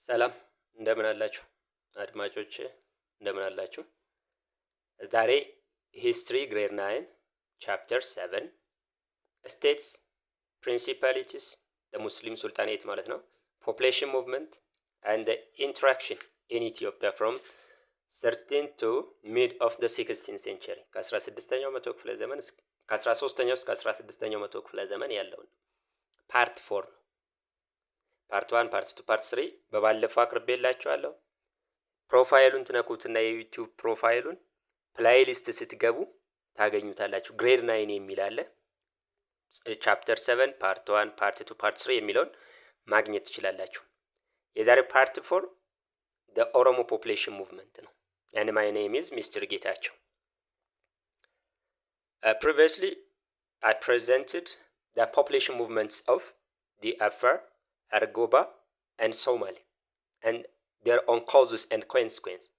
ሰላም እንደምን አላችሁ አድማጮቼ እንደምን አላችሁ። ዛሬ ሂስትሪ ግሬድ 9 ቻፕተር 7 ስቴትስ ፕሪንሲፓሊቲስ ሙስሊም ሱልጣኔት ማለት ነው ፖፑሌሽን ሙቭመንት and the interaction in Ethiopia from 13 to mid of the 16th century ከ16ኛው መቶ ክፍለ ዘመን ከ13ኛው እስከ 16ኛው መቶ ክፍለ ዘመን ያለውን ፓርት 4 ነው። ፓርት 1 ፓርት 2 ፓርት 3 በባለፈው አቅርቤላችኋለሁ። ፕሮፋይሉን ትነኩትና የዩቲዩብ ፕሮፋይሉን ፕሌይሊስት ስትገቡ ታገኙታላችሁ። ግሬድ 9 የሚል አለ። ቻፕተር 7 ፓርት 1 ፓርት 2 ፓርት 3 የሚለውን ማግኘት ትችላላችሁ። የዛሬ ፓርት 4 the Oromo population movement ነው። and my name is Mr. ጌታቸው። Previously I presented the population movements of the Afar, Argoba and Somali and their own causes and consequences.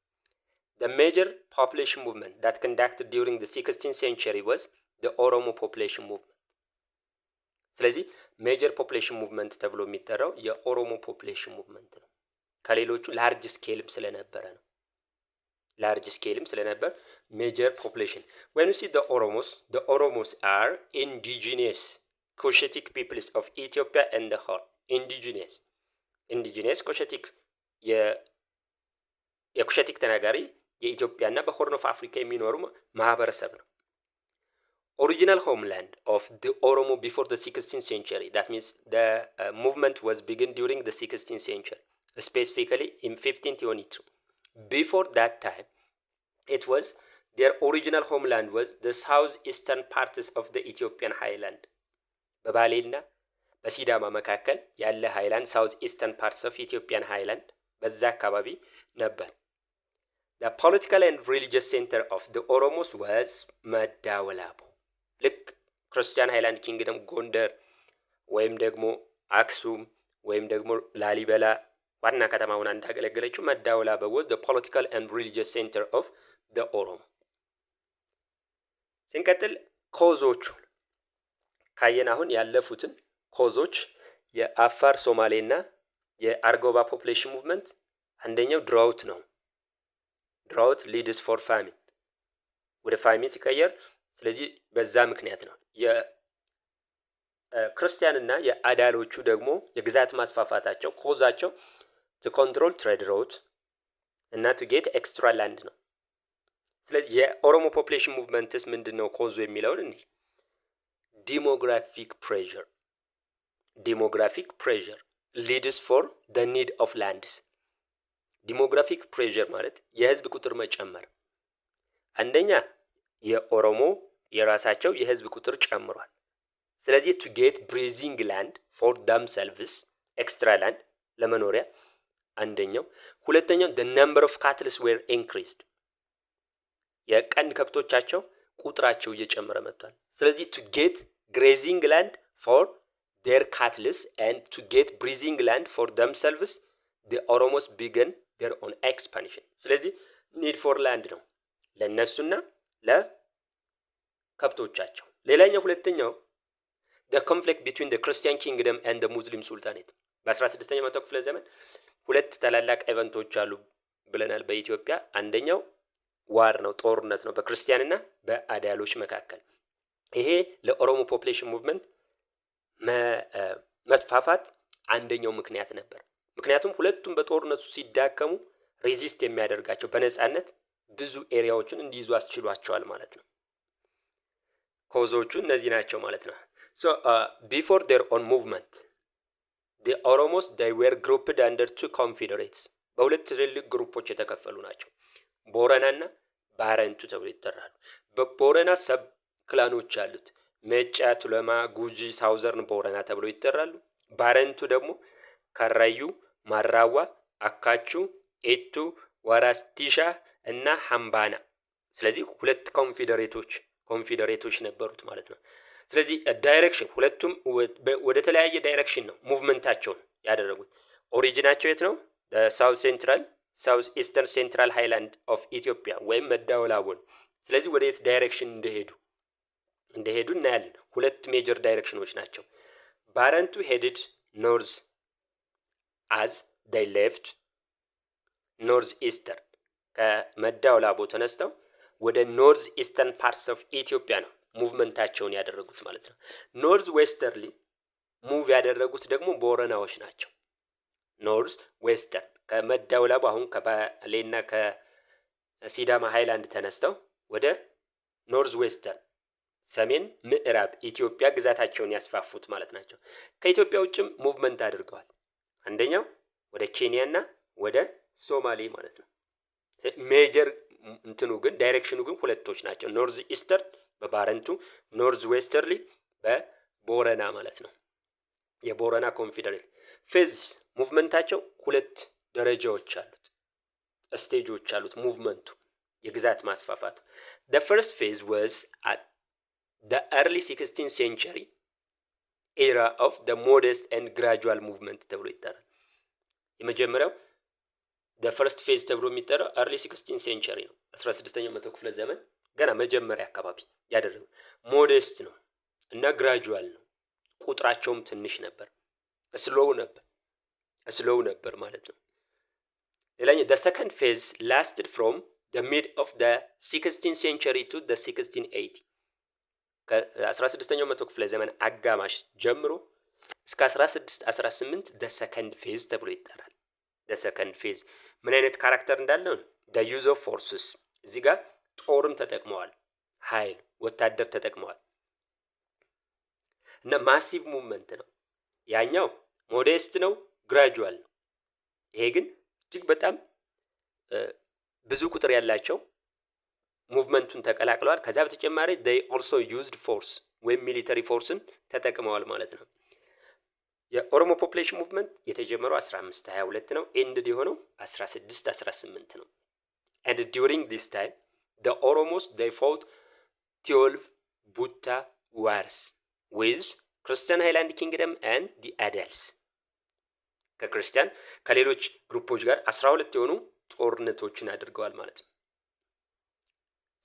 The major population movement that conducted during the 16th century was the Oromo population movement. ስለዚህ ሜጀር ፖፑሌሽን ሙቭመንት ተብሎ የሚጠራው የኦሮሞ ፖፑሌሽን ሙቭመንት ነው። ከሌሎቹ ላርጅ ስኬልም ስለነበረ ነው። ላርጅ ስኬልም ስለነበር ሜጀር ፖፑሌሽን when you see the Oromos are indigenous Cushitic peoples of Ethiopia and the Horn. indigenous Cushitic የኩሸቲክ ተናጋሪ የኢትዮጵያና በሆርን ኦፍ አፍሪካ የሚኖሩ ማህበረሰብ ነው። Original homeland of the Oromo before the 16th century. That means the movement was begun during the 16th century, specifically in 1522. Before that time, it was their original homeland was the southeastern parts of the Ethiopian highland. በባሌና በሲዳማ መካከል ያለ ሃይላንድ ሳውዝ ኢስተርን ፓርትስ ኦፍ ኢትዮጵያን ሃይላንድ በዛ አካባቢ ነበር። The political and religious center of the Oromos was መዳወላቡ። ልክ ክርስቲያን ሃይላንድ ኪንግደም ጎንደር ወይም ደግሞ አክሱም ወይም ደግሞ ላሊበላ ዋና ከተማ ሆና እንዳገለገለችው መዳወላቡ was the political and religious center of the Oromo። ስንቀጥል ኮዞቹ ካየን አሁን ያለፉትን ኮዞች የአፋር ሶማሌና የአርጎባ ፖፑሌሽን ሙቭመንት አንደኛው ድራውት ነው። ድራውት ሊድስ ፎር ፋሚን ወደ ፋሚን ሲቀየር ስለዚህ በዛ ምክንያት ነው። የክርስቲያንና የአዳሎቹ ደግሞ የግዛት ማስፋፋታቸው ኮዛቸው to control trade route እና to get extra land ነው። ስለዚህ የኦሮሞ ፖፑሌሽን ሙቭመንትስ ምንድነው ኮዙ የሚለውን እንዴ ዲሞግራፊክ ፕሬዠር leads for the need of lands። ዲሞግራፊክ ፕሬዠር ማለት የህዝብ ቁጥር መጨመር። አንደኛ የኦሮሞ የራሳቸው የህዝብ ቁጥር ጨምሯል። ስለዚህ to get breathing land for themselves extra land ለመኖሪያ አንደኛው። ሁለተኛው the number of cattle were increased። የቀንድ ከብቶቻቸው ቁጥራቸው እየጨመረ መጥቷል። ስለዚህ to get grazing land for their cattle and to get breathing land for themselves the Oromos began their own expansion። ስለዚህ need for land ነው ለነሱና ለከብቶቻቸው። ሌላኛው ሁለተኛው the conflict between the Christian kingdom and the Muslim sultanate። በ16ኛው መቶ ክፍለ ዘመን ሁለት ታላላቅ ኢቨንቶች አሉ ብለናል በኢትዮጵያ። አንደኛው ዋር ነው፣ ጦርነት ነው በክርስቲያንና በአዳሎች መካከል። ይሄ ለኦሮሞ ፖፑሌሽን ሙቭመንት መስፋፋት አንደኛው ምክንያት ነበር። ምክንያቱም ሁለቱም በጦርነቱ ሲዳከሙ ሬዚስት የሚያደርጋቸው በነጻነት ብዙ ኤሪያዎችን እንዲይዙ አስችሏቸዋል ማለት ነው። ኮዞቹ እነዚህ ናቸው ማለት ነው። so before their own movement the Oromos they were grouped under two confederates። በሁለት ትልልቅ ግሩፖች የተከፈሉ ናቸው። ቦረናና ባረንቱ ተብሎ ይጠራሉ። በቦረና ሰብ ክላኖች አሉት። ሜጫ፣ ቱለማ፣ ጉጂ፣ ሳውዘርን ቦረና ተብሎ ይጠራሉ። ባረንቱ ደግሞ ከራዩ፣ ማራዋ፣ አካቹ፣ ኤቱ፣ ዋራስቲሻ እና ሃምባና። ስለዚህ ሁለት ኮንፌዴሬቶች ነበሩት ማለት ነው። ስለዚህ ዳይሬክሽን ሁለቱም ወደ ተለያየ ዳይሬክሽን ነው ሙቭመንታቸውን ያደረጉት። ኦሪጂናቸው የት ነው? ሳውዝ ኢስተርን ሴንትራል ሃይላንድ ኦፍ ኢትዮጵያ ወይም መዳወላቡን። ስለዚህ ወደ የት ዳይሬክሽን እንደሄዱ እናያለን። ሁለት ሜጀር ዳይሬክሽኖች ናቸው። ባረንቱ ሄድድ ኖርዝ as they left ኖርዝ ኢስተርን ከመዳወላቡ ተነስተው ወደ ኖርዝ ኢስተርን ፓርትስ ኦፍ ኢትዮጵያ ነው ሙቭመንታቸውን ያደረጉት ማለት ነው። ኖርዝ ዌስተርሊ ሙቭ ያደረጉት ደግሞ ቦረናዎች ናቸው። ኖርዝ ዌስተርን ከመዳወላቡ አሁን ከባሌና ከሲዳማ ሃይላንድ ተነስተው ወደ ኖርዝ ዌስተርን ሰሜን ምዕራብ ኢትዮጵያ ግዛታቸውን ያስፋፉት ማለት ናቸው። ከኢትዮጵያ ውጭም ሙቭመንት አድርገዋል። አንደኛው ወደ ኬንያና ወደ ሶማሌ ማለት ነው። ሜጀር እንትኑ ግን ዳይሬክሽኑ ግን ሁለቶች ናቸው። ኖርዝ ኢስተርን በባረንቱ፣ ኖርዝ ዌስተርሊ በቦረና ማለት ነው። የቦረና ኮንፌዴሬት ፌዝ ሙቭመንታቸው ሁለት ደረጃዎች አሉት፣ ስቴጆች አሉት። ሙቭመንቱ የግዛት ማስፋፋቱ the first phase was at the early 16th century era of the modest and gradual movement ተብሎ ይጠራል። የመጀመሪያው the first phase ተብሎ የሚጠራው early 16th century ነው። 16ኛው መቶ ክፍለ ዘመን ገና መጀመሪያ አካባቢ ያደረገው ሞዴስት ነው እና ግራጁዋል ነው። ቁጥራቸውም ትንሽ ነበር፣ ስሎው ነበር ማለት ነው። ሌላኛው the second phase lasted from the mid of the 16th century to the 1680 ከ16ኛው መቶ ክፍለ ዘመን አጋማሽ ጀምሮ እስከ 1618 the second phase ተብሎ ይጠራል። the second phase ምን አይነት ካራክተር እንዳለው the use of forces እዚህ ጋር ጦርም ተጠቅመዋል፣ ኃይል ወታደር ተጠቅመዋል እና ማሲቭ ሙቭመንት ነው። ያኛው ሞዴስት ነው፣ ግራጁዋል ነው። ይሄ ግን እጅግ በጣም ብዙ ቁጥር ያላቸው ሙቭመንቱን ተቀላቅለዋል። ከዛ በተጨማሪ they also used force ወይም ሚሊተሪ ፎርስን ተጠቅመዋል ማለት ነው። የኦሮሞ ፖፑሌሽን ሙቭመንት የተጀመረው 1522 ነው። ኤንድ የሆነው 1618 ነው። and during this time the Oromos they fought 12 Butta wars with Christian Highland Kingdom and the Adals ከክርስቲያን ከሌሎች ግሩፖች ጋር 12 የሆኑ ጦርነቶችን አድርገዋል ማለት ነው።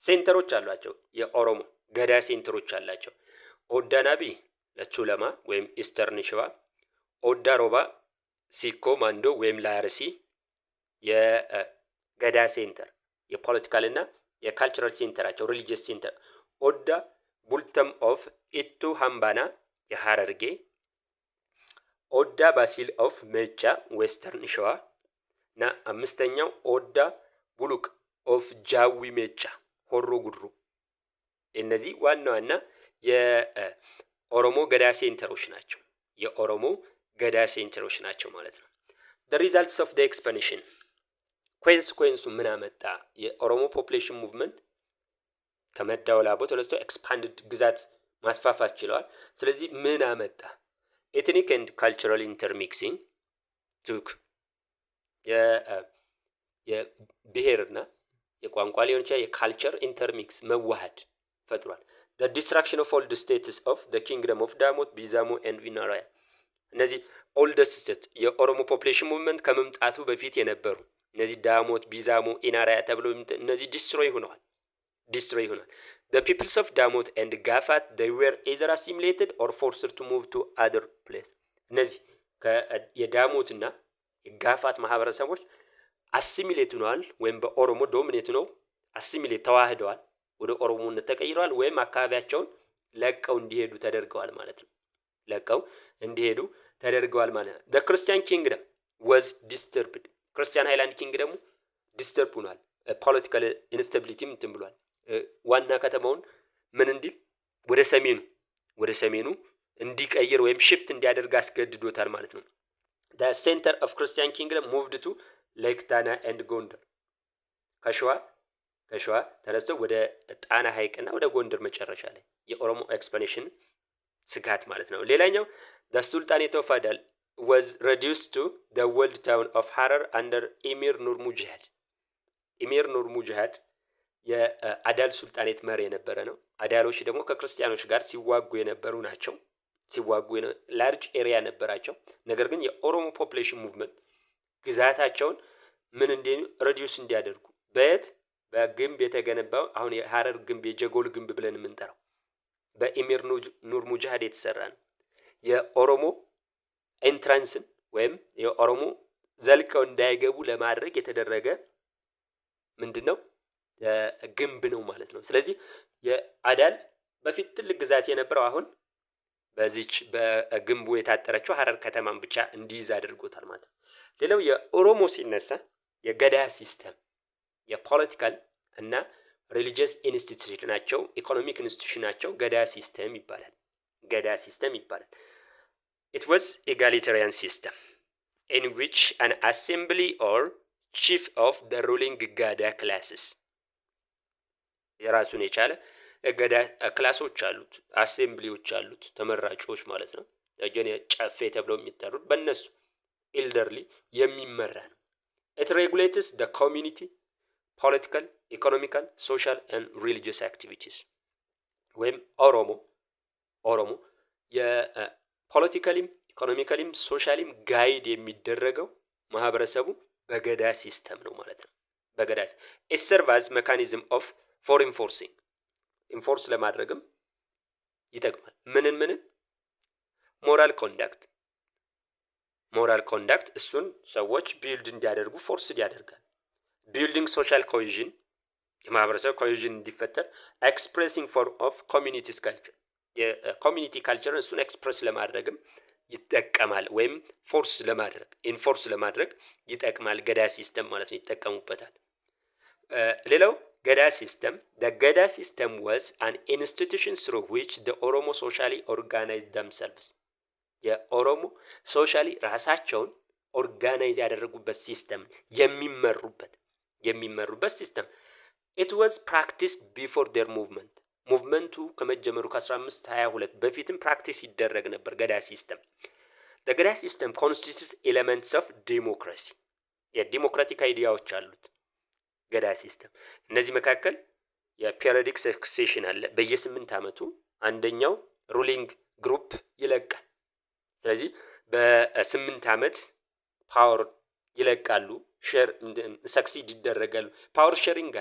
ሴንተሮች አሏቸው። የኦሮሞ ገዳ ሴንተሮች አላቸው። ኦዳ ናቢ ለቱለማ ወይም ኢስተርን ሸዋ፣ ኦዳ ሮባ ሲኮ ማንዶ ወይም ላርሲ የገዳ ሴንተር የፖለቲካል እና የካልቸራል ሴንተራቸው ሪሊጂየስ ሴንተር፣ ኦዳ ቡልተም ኦፍ ኢቱ ሃምባና የሐረርጌ፣ ኦዳ ባሲል ኦፍ ሜጫ ዌስተርን ሸዋ እና አምስተኛው ኦዳ ቡሉቅ ኦፍ ጃዊ ሜጫ ሆሮ ጉድሩ። እነዚህ ዋና ዋና የኦሮሞ ገዳ ሴንተሮች ናቸው። የኦሮሞ ገዳ ሴንተሮች ናቸው ማለት ነው። the results of the expansion ኮንሲኩዌንሱ ምን አመጣ? የኦሮሞ ፖፑሌሽን ሙቭመንት ከመዳወላቡ ተነስቶ ኤክስፓንድድ ግዛት ማስፋፋት ችለዋል። ስለዚህ ምን አመጣ? ኤትኒክ ኤንድ ካልቸራል ኢንተርሚክሲንግ ቱክ የብሔርና የቋንቋ ሊሆን ይችላል የካልቸር ኢንተርሚክስ መዋሃድ ፈጥሯል። the destruction of old states of the kingdom of ዳሞት ቢዛሞ and ቪናራያ እነዚህ ኦልደስት ስቴት የኦሮሞ ፖፑሌሽን ሙቭመንት ከመምጣቱ በፊት የነበሩ እነዚህ ዳሞት፣ ቢዛሞ፣ ኢናራያ ተብለው እነዚህ ዲስትሮይ ሆነዋል። the peoples of ዳሞት and ጋፋት they were either assimilated or forced to move to other place እነዚህ የዳሞትና የጋፋት ማህበረሰቦች አሲሚሌት ሆነዋል ወይም በኦሮሞ ዶሚኔት ነው አሲሚሌት ተዋህደዋል፣ ወደ ኦሮሞነት ተቀይረዋል ወይም አካባቢያቸውን ለቀው እንዲሄዱ ተደርገዋል ማለት ነው። the Christian kingdom was disturbed ክርስቲያን ሃይላንድ ኪንግደሙ ዲስተርብ ሆኗል። ፖለቲካል ኢንስታቢሊቲ እንትን ብሏል። ዋና ከተማውን ምን እንዲል ወደ ሰሜኑ እንዲቀይር ወይም ሽፍት እንዲያደርግ አስገድዶታል ማለት ነው። the center of Christian kingdom moved to ሌክ ጣና and ጎንደር ከሸዋ ተነስቶ ወደ ጣና ሐይቅና ወደ ጎንደር መጨረሻ ላይ የኦሮሞ ኤክስፓንሽን ስጋት ማለት ነው። ሌላኛው the sultanate of Adal was reduced to the walled town of Harar under Emir Nur Mujahid የአዳል ሱልጣኔት መሪ የነበረ ነው። አዳሎች ደግሞ ከክርስቲያኖች ጋር ሲዋጉ የነበሩ ናቸው። ላርጅ ኤሪያ ነበራቸው። ነገር ግን የኦሮሞ ፖፑሌሽን ሙቭመንት ግዛታቸውን ምን ሬዲዩስ እንዲያደርጉ በግንብ የተገነባው አሁን የሐረር ግንብ የጀጎል ግንብ ብለን የምንጠራው በኢሚር ኑር ሙጃሂድ የተሰራ ነው። የኦሮሞ ኤንትራንስን ወይም የኦሮሞ ዘልቀው እንዳይገቡ ለማድረግ የተደረገ ምንድነው ግንብ ነው ማለት ነው። ስለዚህ የአዳል በፊት ትልቅ ግዛት የነበረው አሁን በዚች በግንቡ የታጠረችው ሀረር ከተማን ብቻ እንዲይዝ አድርጎታል ማለት ነው። ሌላው የኦሮሞ ሲነሳ የገዳ ሲስተም የፖለቲካል እና ሪሊጂየስ ኢንስቲትዩሽን ናቸው፣ ኢኮኖሚክ ኢንስቲትዩሽን ናቸው። ገዳ ሲስተም ይባላል። ገዳ ሲስተም ይባላል። It was egalitarian system in which an assembly or chief of the ruling Gada classes የራሱን የቻለ ገዳ ክላሶች አሉት፣ አሴምብሊዎች አሉት፣ ተመራጮች ማለት ነው። ጀኔ ጨፌ ተብለው የሚጠሩት በእነሱ ኤልደርሊ የሚመራ ነው። It regulates the community political, economical, social and religious activities ወይም ኦሮሞ የፖለቲካሊም ኢኮኖሚካሊም ሶሻሊም ጋይድ የሚደረገው ማህበረሰቡ በገዳ ሲስተም ነው ማለት ነው። በገዳ it serves as mechanism of for enforcing ኢንፎርስ ለማድረግም ይጠቅማል። ምንን ሞራል ኮንዳክት እሱን ሰዎች ቢልድ እንዲያደርጉ ፎርስ ያደርጋል። ቢልዲንግ ሶሻል ኮሄዥን የማህበረሰብ ኮሄዥን እንዲፈጠር ኤክስፕሬሲንግ ፎር ኦፍ ኮሚኒቲስ ካልቸር የኮሚኒቲ ካልቸርን እሱን ኤክስፕሬስ ለማድረግም ይጠቀማል። ወይም ፎርስ ለማድረግ ኢንፎርስ ለማድረግ ይጠቅማል። ገዳ ሲስተም ማለት ነው፣ ይጠቀሙበታል። ሌላው ገዳ ሲስተም the Gada system was an institution through which the Oromo socially organized themselves የኦሮሞ ሶሻሊ ራሳቸውን ኦርጋናይዝ ያደረጉበት ሲስተም የሚመሩበት ሲስተም it was practiced before their movement ሙቭመንቱ ከመጀመሩ ከ1522 በፊትም ፕራክቲስ ይደረግ ነበር ገዳ ሲስተም። the Gada system constitutes elements of democracy የዲሞክራቲክ አይዲያዎች አሉት ገዳ ሲስተም። እነዚህ መካከል የፔሪዮዲክ ሰክሴሽን አለ። በየ8 ዓመቱ አንደኛው ሩሊንግ ግሩፕ ይለቃል። ስለዚህ በ8 ዓመት ፓወር ይለቃሉ፣ ሼር ሰክሲድ ይደረጋሉ። ፓወር ሼሪንግ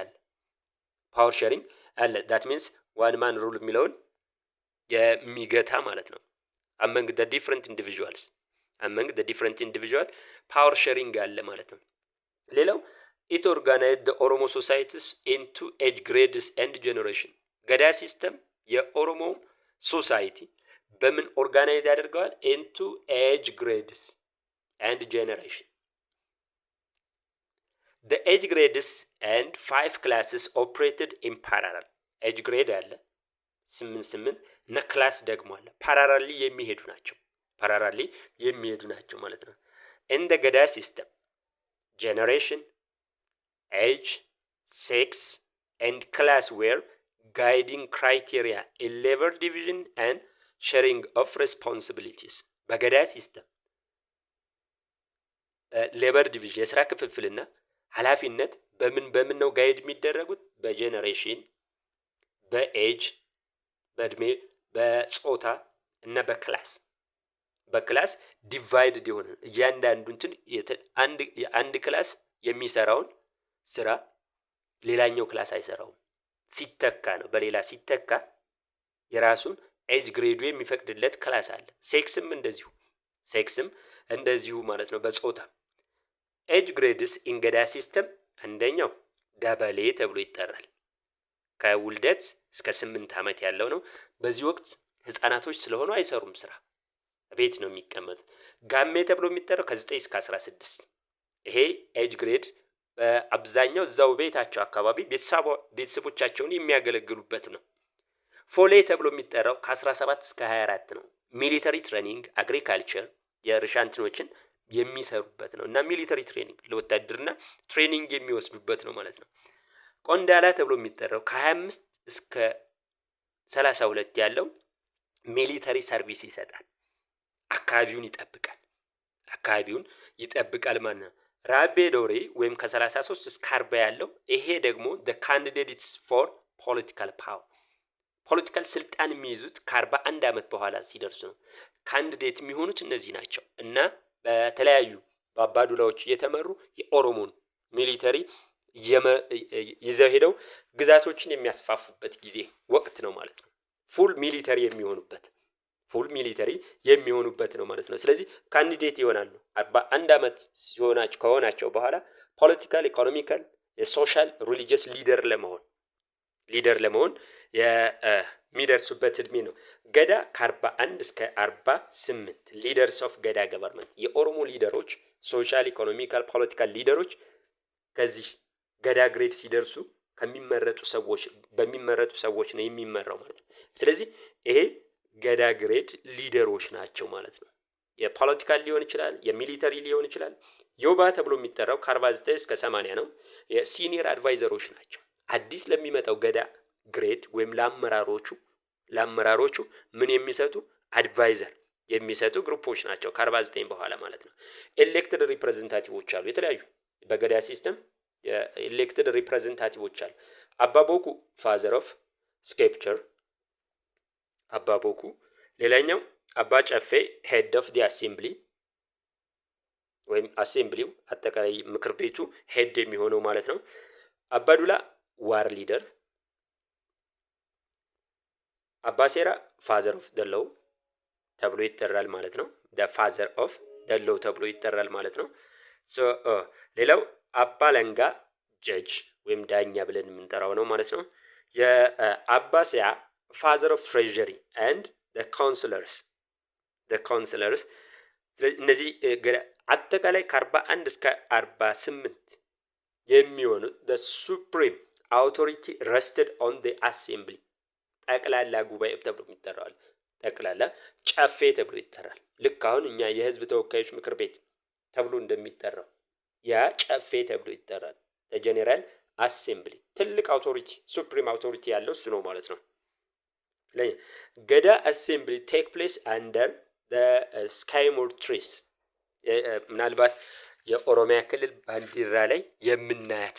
አለ። that means one man rule የሚለውን የሚገታ ማለት ነው። among the different individuals ፓወር ሼሪንግ አለ ማለት ነው። ሌላው it organized the Oromo societies into age grades and generation ገዳ ሲስተም የኦሮሞ ሶሳይቲ በምን ኦርጋናይዝ ያደርገዋል? into age grades and generation the age grades and 5 classes operated in parallel age grade አለ 8 እና ክላስ ደግሞ አለ ፓራራሊ የሚሄዱ ናቸው ማለት ነው። in the ገዳ ሲስተም generation age, sex, and class were guiding criteria in labor division and sharing of responsibilities በገዳ ሲስተም ሌበር ዲቪዥን የስራ ክፍፍልና ኃላፊነት በምን ነው ጋይድ የሚደረጉት? በጄኔሬሽን፣ በኤጅ፣ በእድሜ፣ በጾታ እና በክላስ ዲቫይድድ የሆነ እያንዳንዱ አንድ ክላስ የሚሰራውን ስራ ሌላኛው ክላስ አይሰራውም። ሲተካ ነው። በሌላ ሲተካ የራሱን ኤጅ ግሬዱ የሚፈቅድለት ክላስ አለ። ሴክስም እንደዚሁ ማለት ነው። በጾታ ኤጅ ግሬድስ ኢን ገዳ ሲስተም አንደኛው ዳበሌ ተብሎ ይጠራል። ከውልደት እስከ 8 ዓመት ያለው ነው። በዚህ ወቅት ህፃናቶች ስለሆኑ አይሰሩም ስራ፣ ቤት ነው የሚቀመጡት። ጋሜ ተብሎ የሚጠራው ከ9 እስከ 16 ይሄ ኤጅ ግሬድ በአብዛኛው እዛው ቤታቸው አካባቢ ቤተሰቦቻቸውን የሚያገለግሉበት ነው። ፎሌ ተብሎ የሚጠራው ከ17 እስከ 24 ነው። ሚሊተሪ ትሬኒንግ፣ አግሪካልቸር የእርሻ እንትኖችን የሚሰሩበት ነው እና ሚሊተሪ ትሬኒንግ ለወታደርና ትሬኒንግ የሚወስዱበት ነው ማለት ነው። ቆንዳላ ተብሎ የሚጠራው ከ25 እስከ 32 ያለው ሚሊተሪ ሰርቪስ ይሰጣል። አካባቢውን ይጠብቃል ማለት ነው። ራቤ ዶሬ ወይም ከ33 እስከ 40 ያለው ይሄ ደግሞ the candidates for political power ፖለቲካል ስልጣን የሚይዙት ከ41 ዓመት በኋላ ሲደርሱ ነው። ካንዲዴት የሚሆኑት እነዚህ ናቸው እና በተለያዩ በአባዱላዎች የተመሩ የኦሮሞን ሚሊተሪ ይዘው ሄደው ግዛቶችን የሚያስፋፉበት ጊዜ ወቅት ነው ማለት ነው። ፉል ሚሊተሪ የሚሆኑበት ፉል ሚሊተሪ የሚሆኑበት ነው ማለት ነው። ስለዚህ ካንዲዴት ይሆናሉ 41 ዓመት ከሆናቸው በኋላ ፖለቲካል፣ ኢኮኖሚካል፣ ሶሻል፣ ሪሊጂየስ ሊደር ለመሆን የሚደርሱበት እድሜ ነው። ገዳ ከ41 እስከ 48 ሊደርስ ኦፍ ገዳ ገቨርንመንት የኦሮሞ ሊደሮች ሶሻል፣ ኢኮኖሚካል፣ ፖለቲካል ሊደሮች ከዚህ ገዳ ግሬድ ሲደርሱ በሚመረጡ ሰዎች ነው የሚመራው ማለት ነው። ስለዚህ ይሄ ገዳ ግሬድ ሊደሮች ናቸው ማለት ነው። የፖለቲካል ሊሆን ይችላል፣ የሚሊተሪ ሊሆን ይችላል። ዮባ ተብሎ የሚጠራው ከ49 እስከ 80 ነው። የሲኒየር አድቫይዘሮች ናቸው። አዲስ ለሚመጣው ገዳ ግሬድ ወይም ለአመራሮቹ ምን የሚሰጡ አድቫይዘር የሚሰጡ ግሩፖች ናቸው ከ49 በኋላ ማለት ነው። ኤሌክትድ ሪፕሬዘንታቲቮች አሉ። የተለያዩ በገዳ ሲስተም ኤሌክትድ ሪፕሬዘንታቲቮች አሉ። አባቦኩ ፋዘር ኦፍ ስክሪፕቸር አባቦኩ። ሌላኛው አባ ጨፌ ሄድ ኦፍ ዲ አሴምብሊ ወይም አሴምብሊው አጠቃላይ ምክር ቤቱ ሄድ የሚሆነው ማለት ነው። አባዱላ ዋር ሊደር። አባሴራ ፋዘር ኦፍ ደለው ተብሎ ይጠራል ማለት ነው። ፋዘር ኦፍ ደለው ተብሎ ይጠራል ማለት ነው። ሌላው አባለንጋ ጀጅ ወይም ዳኛ ብለን የምንጠራው ነው ማለት ነው። የአባሲያ ፋዘር ኦፍ ትሬዠሪ ኤንድ ካውንስለርስ እነዚህ አጠቃላይ ከ41 እስከ 48 የሚሆኑት ሱፕሪም አውቶሪቲ ረስትድ ኦን አሴምብሊ ጠቅላላ ጉባኤ ተብሎ ይጠራል። ጠቅላላ ጨፌ ተብሎ ይጠራል። ልክ አሁን እኛ የህዝብ ተወካዮች ምክር ቤት ተብሎ እንደሚጠራው ያ ጨፌ ተብሎ ይጠራል። ጀኔራል አሴምብሊ ትልቅ አውቶሪቲ ሱፕሪም አውቶሪቲ ያለው እሱ ነው ማለት ነው። ገዳ አሴምብሊ ቴክ ፕሌስ አንደር ስካይሞር ትሪስ ምናልባት የኦሮሚያ ክልል ባንዲራ ላይ የምናያት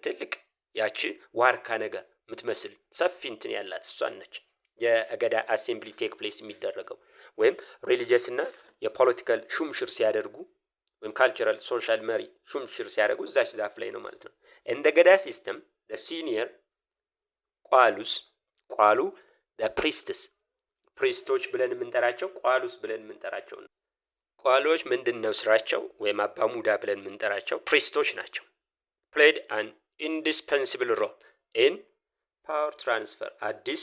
ትልቅ ያቺ ዋርካ ነገር የምትመስል ሰፊ እንትን ያላት እሷን ነች። የገዳ አሴምብሊ ቴክ ፕሌስ የሚደረገው ወይም ሪሊጂየስ እና የፖለቲካል ሹምሽር ሲያደርጉ ወይም ካልቸራል ሶሻል መሪ ሹምሽር ሲያደርጉ እዛች ዛፍ ላይ ነው ማለት ነው። እንደ ገዳ ሲስተም ሲኒየር ቋሉ ፕሪስቶች ብለን የምንጠራቸው ቋሉስ ብለን የምንጠራቸው ነው። ቋሎች ምንድን ነው ስራቸው? ወይም አባሙዳ ብለን የምንጠራቸው ፕሪስቶች ናቸው። ፕሌድ አን ኢንዲስፐንሲብል ሮል ኢን ፓወር ትራንስፈር አዲስ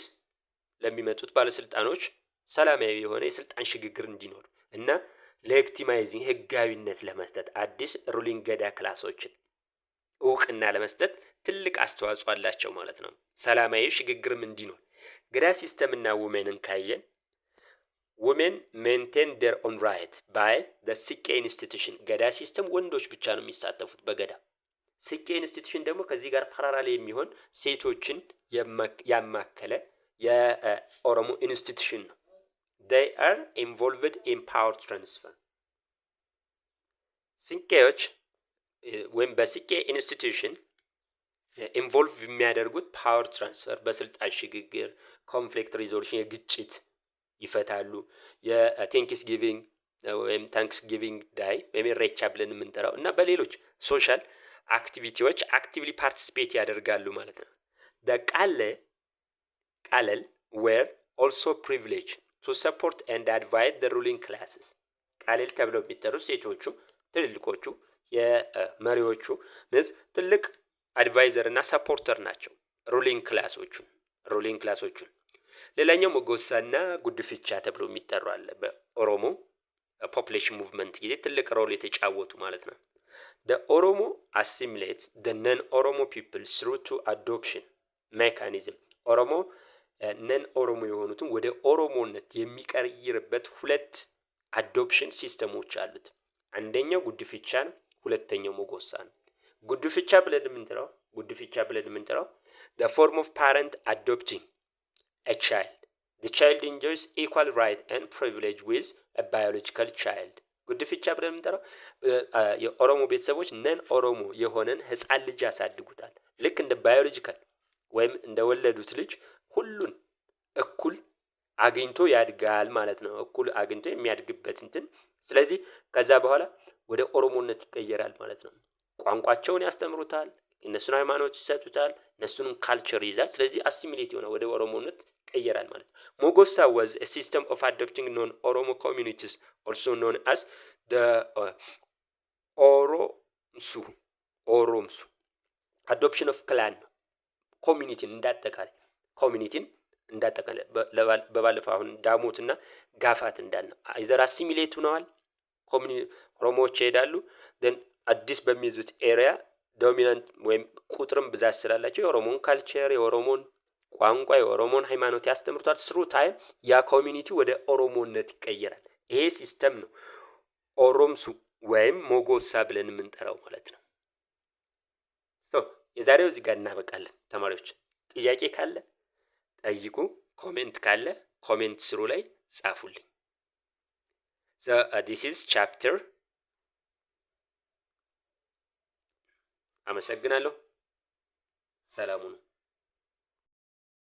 ለሚመጡት ባለስልጣኖች ሰላማዊ የሆነ የስልጣን ሽግግር እንዲኖር እና ሌጂቲማይዚንግ ህጋዊነት ለመስጠት አዲስ ሩሊንግ ገዳ ክላሶችን እውቅና ለመስጠት ትልቅ አስተዋጽኦ አላቸው ማለት ነው። ሰላማዊ ሽግግርም እንዲኖር ገዳ ሲስተም እና ውሜንን ካየን ውሜን ሜንቴን ዴር ኦን ራይት ባይ ሲቄ ኢንስቲቱሽን ገዳ ሲስተም ወንዶች ብቻ ነው የሚሳተፉት በገዳ ሲቄ ኢንስቲቱሽን ደግሞ ከዚህ ጋር ፓራራል የሚሆን ሴቶችን ያማከለ የኦሮሞ ኢንስቲቱሽን ነው። they are involved in power transfer ሲቄዎች ወይም በሲቄ ኢንስቲቱሽን ኢንቮልቭ የሚያደርጉት ፓወር ትራንስፈር በስልጣን ሽግግር፣ ኮንፍሊክት ሪዞሉሽን የግጭት ይፈታሉ። የቴንክስ ጊቪንግ ወይም ታንክስ ጊቪንግ ዳይ ወይም ኢሬቻ ብለን የምንጠራው እና በሌሎች ሶሻል አክቲቪቲዎች አክቲቭሊ ፓርቲሲፔት ያደርጋሉ ማለት ነው። ቃለል ዌር ኦልሶ ፕሪቪሌጅ ቱ ሰፖርት ኤንድ አድቫይዝ ዘ ሩሊንግ ክላስስ ቃለል ተብለው የሚጠሩት ሴቶቹ ትልልቆቹ የመሪዎቹ ትልቅ አድቫይዘር እና ሰፖርተር ናቸው ሩሊንግ ክላሶቹን። ሌላኛው ሞጎሳና ጉድፍቻ ተብሎ የሚጠሩ አለ። በኦሮሞ ፖፑሌሽን ሙቭመንት ጊዜ ትልቅ ሮል የተጫወቱ ማለት ነው። the ኦሮሞ assimilate the non-ኦሮሞ people through to adoption mechanism ኦሮሞ ነን ኦሮሞ የሆኑትን ወደ ኦሮሞነት የሚቀይርበት ሁለት አዶፕሽን ሲስተሞች አሉት። አንደኛው ጉድፍቻ ነው፣ ሁለተኛው ሞጎሳ ነው። ጉድፍቻ ብለን የምንጠራው the form of parent adopting a child. The child enjoys equal right and privilege with a biological child. ጉድፍቻ ብለን የምንጠራው የኦሮሞ ቤተሰቦች ነን ኦሮሞ የሆነን ህፃን ልጅ ያሳድጉታል። ልክ እንደ ባዮሎጂካል ወይም እንደ ወለዱት ልጅ ሁሉን እኩል አግኝቶ ያድጋል ማለት ነው። እኩል አግኝቶ የሚያድግበት እንትን። ስለዚህ ከዛ በኋላ ወደ ኦሮሞነት ይቀየራል ማለት ነው። ቋንቋቸውን ያስተምሩታል፣ እነሱን ሃይማኖት ይሰጡታል፣ እነሱን ካልቸር ይዛል። ስለዚህ አሲሚሌት የሆነ ወደ ኦሮሞነት ይቀየራል ማለት ነው። ሞጎሳ was a system of adopting non-Oromo communities also known as the ኦሮምሱ አዶፕሽን ኦፍ ክላን ነው። ኮሚኒቲን እንዳጠቃላይ በባለፈው አሁን ዳሞት እና ጋፋት እንዳልነው አይዘር አሲሚሌት ሆነዋል። ኦሮሞዎች ይሄዳሉ ደን አዲስ በሚይዙት ኤሪያ ዶሚናንት ወይም ቁጥርም ብዛት ስላላቸው የኦሮሞን ካልቸር፣ የኦሮሞን ቋንቋ፣ የኦሮሞን ሃይማኖት ያስተምሩታል። ስሩ ታይም ያ ኮሚኒቲ ወደ ኦሮሞነት ይቀየራል። ይሄ ሲስተም ነው ኦሮምሱ ወይም ሞጎሳ ብለን የምንጠራው ማለት ነው። የዛሬው እዚህ ጋር እናበቃለን። ተማሪዎች ጥያቄ ካለ ጠይቁ፣ ኮሜንት ካለ ኮሜንት ስሩ ላይ ጻፉልኝ። this is chapter አመሰግናለሁ። ሰላሙ ነው።